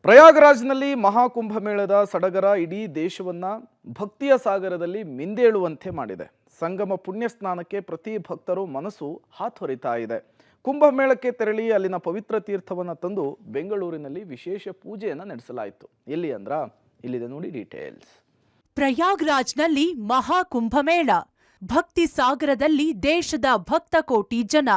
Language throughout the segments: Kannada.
ಪ್ರಯಾಗರಾಜ್ನಲ್ಲಿ ಮಹಾಕುಂಭಮೇಳದ ಸಡಗರ ಇಡೀ ದೇಶವನ್ನ ಭಕ್ತಿಯ ಸಾಗರದಲ್ಲಿ ಮಿಂದೇಳುವಂತೆ ಮಾಡಿದೆ. ಸಂಗಮ ಪುಣ್ಯ ಸ್ನಾನಕ್ಕೆ ಪ್ರತಿ ಭಕ್ತರು ಮನಸ್ಸು ಹಾತೊರಿತಾ ಇದೆ. ಕುಂಭಮೇಳಕ್ಕೆ ತೆರಳಿ ಅಲ್ಲಿನ ಪವಿತ್ರ ತೀರ್ಥವನ್ನು ತಂದು ಬೆಂಗಳೂರಿನಲ್ಲಿ ವಿಶೇಷ ಪೂಜೆಯನ್ನು ನಡೆಸಲಾಯಿತು. ಎಲ್ಲಿ ಅಂದ್ರ ಇಲ್ಲಿದೆ ನೋಡಿ ಡೀಟೇಲ್ಸ್. ಪ್ರಯಾಗ್ರಾಜ್ನಲ್ಲಿ ಮಹಾಕುಂಭಮೇಳ, ಭಕ್ತಿ ಸಾಗರದಲ್ಲಿ ದೇಶದ ಭಕ್ತ ಕೋಟಿ ಜನ.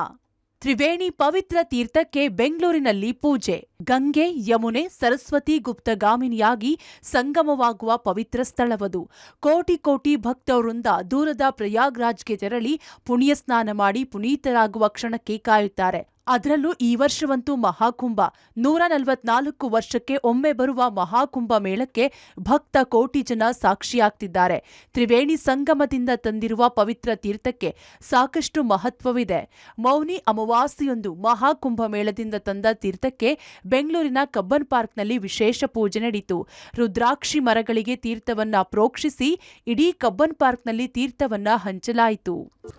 ತ್ರಿವೇಣಿ ಪವಿತ್ರ ತೀರ್ಥಕ್ಕೆ ಬೆಂಗಳೂರಿನಲ್ಲಿ ಪೂಜೆ. ಗಂಗೆ, ಯಮುನೆ, ಸರಸ್ವತಿ ಗುಪ್ತಗಾಮಿನಿಯಾಗಿ ಸಂಗಮವಾಗುವ ಪವಿತ್ರ ಸ್ಥಳವದು. ಕೋಟಿ ಕೋಟಿ ಭಕ್ತವೃಂದ ದೂರದ ಪ್ರಯಾಗ್ರಾಜ್ಗೆ ತೆರಳಿ ಪುಣ್ಯ ಸ್ನಾನ ಮಾಡಿ ಪುನೀತರಾಗುವ ಕ್ಷಣಕ್ಕೆ ಕಾಯುತ್ತಾರೆ. ಅದರಲ್ಲೂ ಈ ವರ್ಷವಂತೂ ಮಹಾಕುಂಭ. 144 ವರ್ಷಕ್ಕೆ ಒಮ್ಮೆ ಬರುವ ಮಹಾಕುಂಭ ಮೇಳಕ್ಕೆ ಭಕ್ತ ಕೋಟಿ ಜನ ಸಾಕ್ಷಿಯಾಗ್ತಿದ್ದಾರೆ. ತ್ರಿವೇಣಿ ಸಂಗಮದಿಂದ ತಂದಿರುವ ಪವಿತ್ರ ತೀರ್ಥಕ್ಕೆ ಸಾಕಷ್ಟು ಮಹತ್ವವಿದೆ. ಮೌನಿ ಅಮಾವಾಸ್ಯೆಯೊಂದು ಮಹಾಕುಂಭ ಮೇಳದಿಂದ ತಂದ ತೀರ್ಥಕ್ಕೆ ಬೆಂಗಳೂರಿನ ಕಬ್ಬನ್ ಪಾರ್ಕ್ನಲ್ಲಿ ವಿಶೇಷ ಪೂಜೆ ನಡೆಯಿತು. ರುದ್ರಾಕ್ಷಿ ಮರಗಳಿಗೆ ತೀರ್ಥವನ್ನ ಪ್ರೋಕ್ಷಿಸಿ ಇಡೀ ಕಬ್ಬನ್ ಪಾರ್ಕ್ನಲ್ಲಿ ತೀರ್ಥವನ್ನ ಹಂಚಲಾಯಿತು.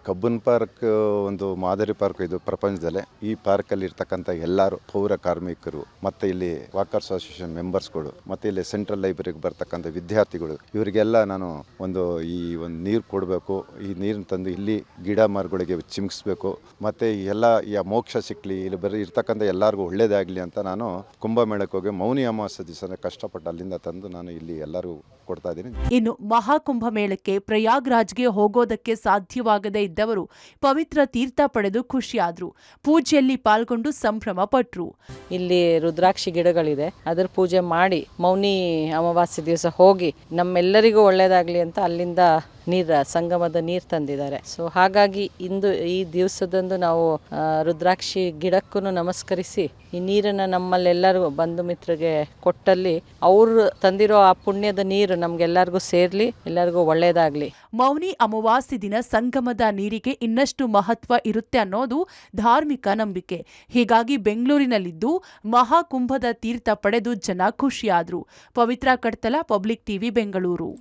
ಕಬ್ಬನ್ ಪಾರ್ಕ್ ಒಂದು ಮಾದರಿ ಪಾರ್ಕ್ ಇದು ಪ್ರಪಂಚದಲ್ಲೇ. ಈ ಪಾರ್ಕಲ್ಲಿ ಇರ್ತಕ್ಕಂಥ ಎಲ್ಲರೂ ಪೌರ ಕಾರ್ಮಿಕರು, ಮತ್ತೆ ಇಲ್ಲಿ ವಾಕರ್ಸ್ ಅಸೋಸಿಯೇಷನ್ ಮೆಂಬರ್ಸ್ಗಳು, ಮತ್ತೆ ಇಲ್ಲಿ ಸೆಂಟ್ರಲ್ ಲೈಬ್ರರಿಗೆ ಬರ್ತಕ್ಕಂಥ ವಿದ್ಯಾರ್ಥಿಗಳು, ಇವರಿಗೆಲ್ಲ ನಾನು ಒಂದು ನೀರು ಕೊಡಬೇಕು. ಈ ನೀರನ್ನು ತಂದು ಇಲ್ಲಿ ಗಿಡ ಮರಗಳಿಗೆ ಚಿಮ್ಕಿಸ್ಬೇಕು. ಮತ್ತೆ ಎಲ್ಲ ಮೋಕ್ಷ ಸಿಕ್ಕಲಿ, ಇಲ್ಲಿ ಬರೀ ಇರ್ತಕ್ಕಂಥ ಎಲ್ಲರಿಗೂ ಒಳ್ಳೇದಾಗಲಿ ಅಂತ ನಾನು ಕುಂಭಮೇಳಕ್ಕೆ ಹೋಗಿ ಮೌನಿ ಅಮಾವಾಸ್ಯೆ ದಿವಸ ಕಷ್ಟಪಟ್ಟು ಅಲ್ಲಿಂದ ತಂದು ನಾನು ಇಲ್ಲಿ ಎಲ್ಲರಿಗೂ ಕೊಡ್ತಾ ಇದ್ದೀನಿ. ಇನ್ನು ಮಹಾಕುಂಭ ಮೇಳಕ್ಕೆ ಪ್ರಯಾಗ್ರಾಜ್ಗೆ ಹೋಗೋದಕ್ಕೆ ಸಾಧ್ಯವಾಗದೇ ಇದ್ದವರು ಪವಿತ್ರ ತೀರ್ಥ ಪಡೆದು ಖುಷಿಯಾದ್ರು. ಪೂಜೆಯಲ್ಲಿ ಪಾಲ್ಗೊಂಡು ಸಂಭ್ರಮ ಪಟ್ರು. ಇಲ್ಲಿ ರುದ್ರಾಕ್ಷಿ ಗಿಡಗಳಿದೆ, ಅದರ ಪೂಜೆ ಮಾಡಿ ಮೌನಿ ಅಮಾವಾಸ್ಯೆ ದಿವಸ ಹೋಗಿ ನಮ್ಮೆಲ್ಲರಿಗೂ ಒಳ್ಳೇದಾಗ್ಲಿ ಅಂತ ಅಲ್ಲಿಂದ ಸಂಗಮದ ನೀರು ತಂದಿದ್ದಾರೆ. ಸೊ ಹಾಗಾಗಿ ಇಂದು ಈ ದಿವಸದಂದು ನಾವು ರುದ್ರಾಕ್ಷಿ ಗಿಡಕ್ಕೂ ನಮಸ್ಕರಿಸಿ ಈ ನೀರನ್ನು ನಮ್ಮಲ್ಲೆಲ್ಲರಿಗೂ ಬಂಧು ಮಿತ್ರರಿಗೆ ಕೊಟ್ಟಲ್ಲಿ ಅವರು ತಂದಿರೋ ಆ ಪುಣ್ಯದ ನೀರು ನಮ್ಗೆಲ್ಲರಿಗೂ ಸೇರ್ಲಿ, ಎಲ್ಲರಿಗೂ ಒಳ್ಳೇದಾಗ್ಲಿ. ಮೌನಿ ಅಮಾವಾಸ್ಯೆ ದಿನ ಸಂಗಮದ ನೀರಿಗೆ ಇನ್ನಷ್ಟು ಮಹತ್ವ ಇರುತ್ತೆ ಅನ್ನೋದು ಧಾರ್ಮಿಕ ನಂಬಿಕೆ. ಹೀಗಾಗಿ ಬೆಂಗಳೂರಿನಲ್ಲಿದ್ದು ಮಹಾಕುಂಭದ ತೀರ್ಥ ಪಡೆದು ಜನ ಖುಷಿಯಾದ್ರು. ಪವಿತ್ರ ಕಡ್ತಲ, ಪಬ್ಲಿಕ್ ಟಿವಿ, ಬೆಂಗಳೂರು.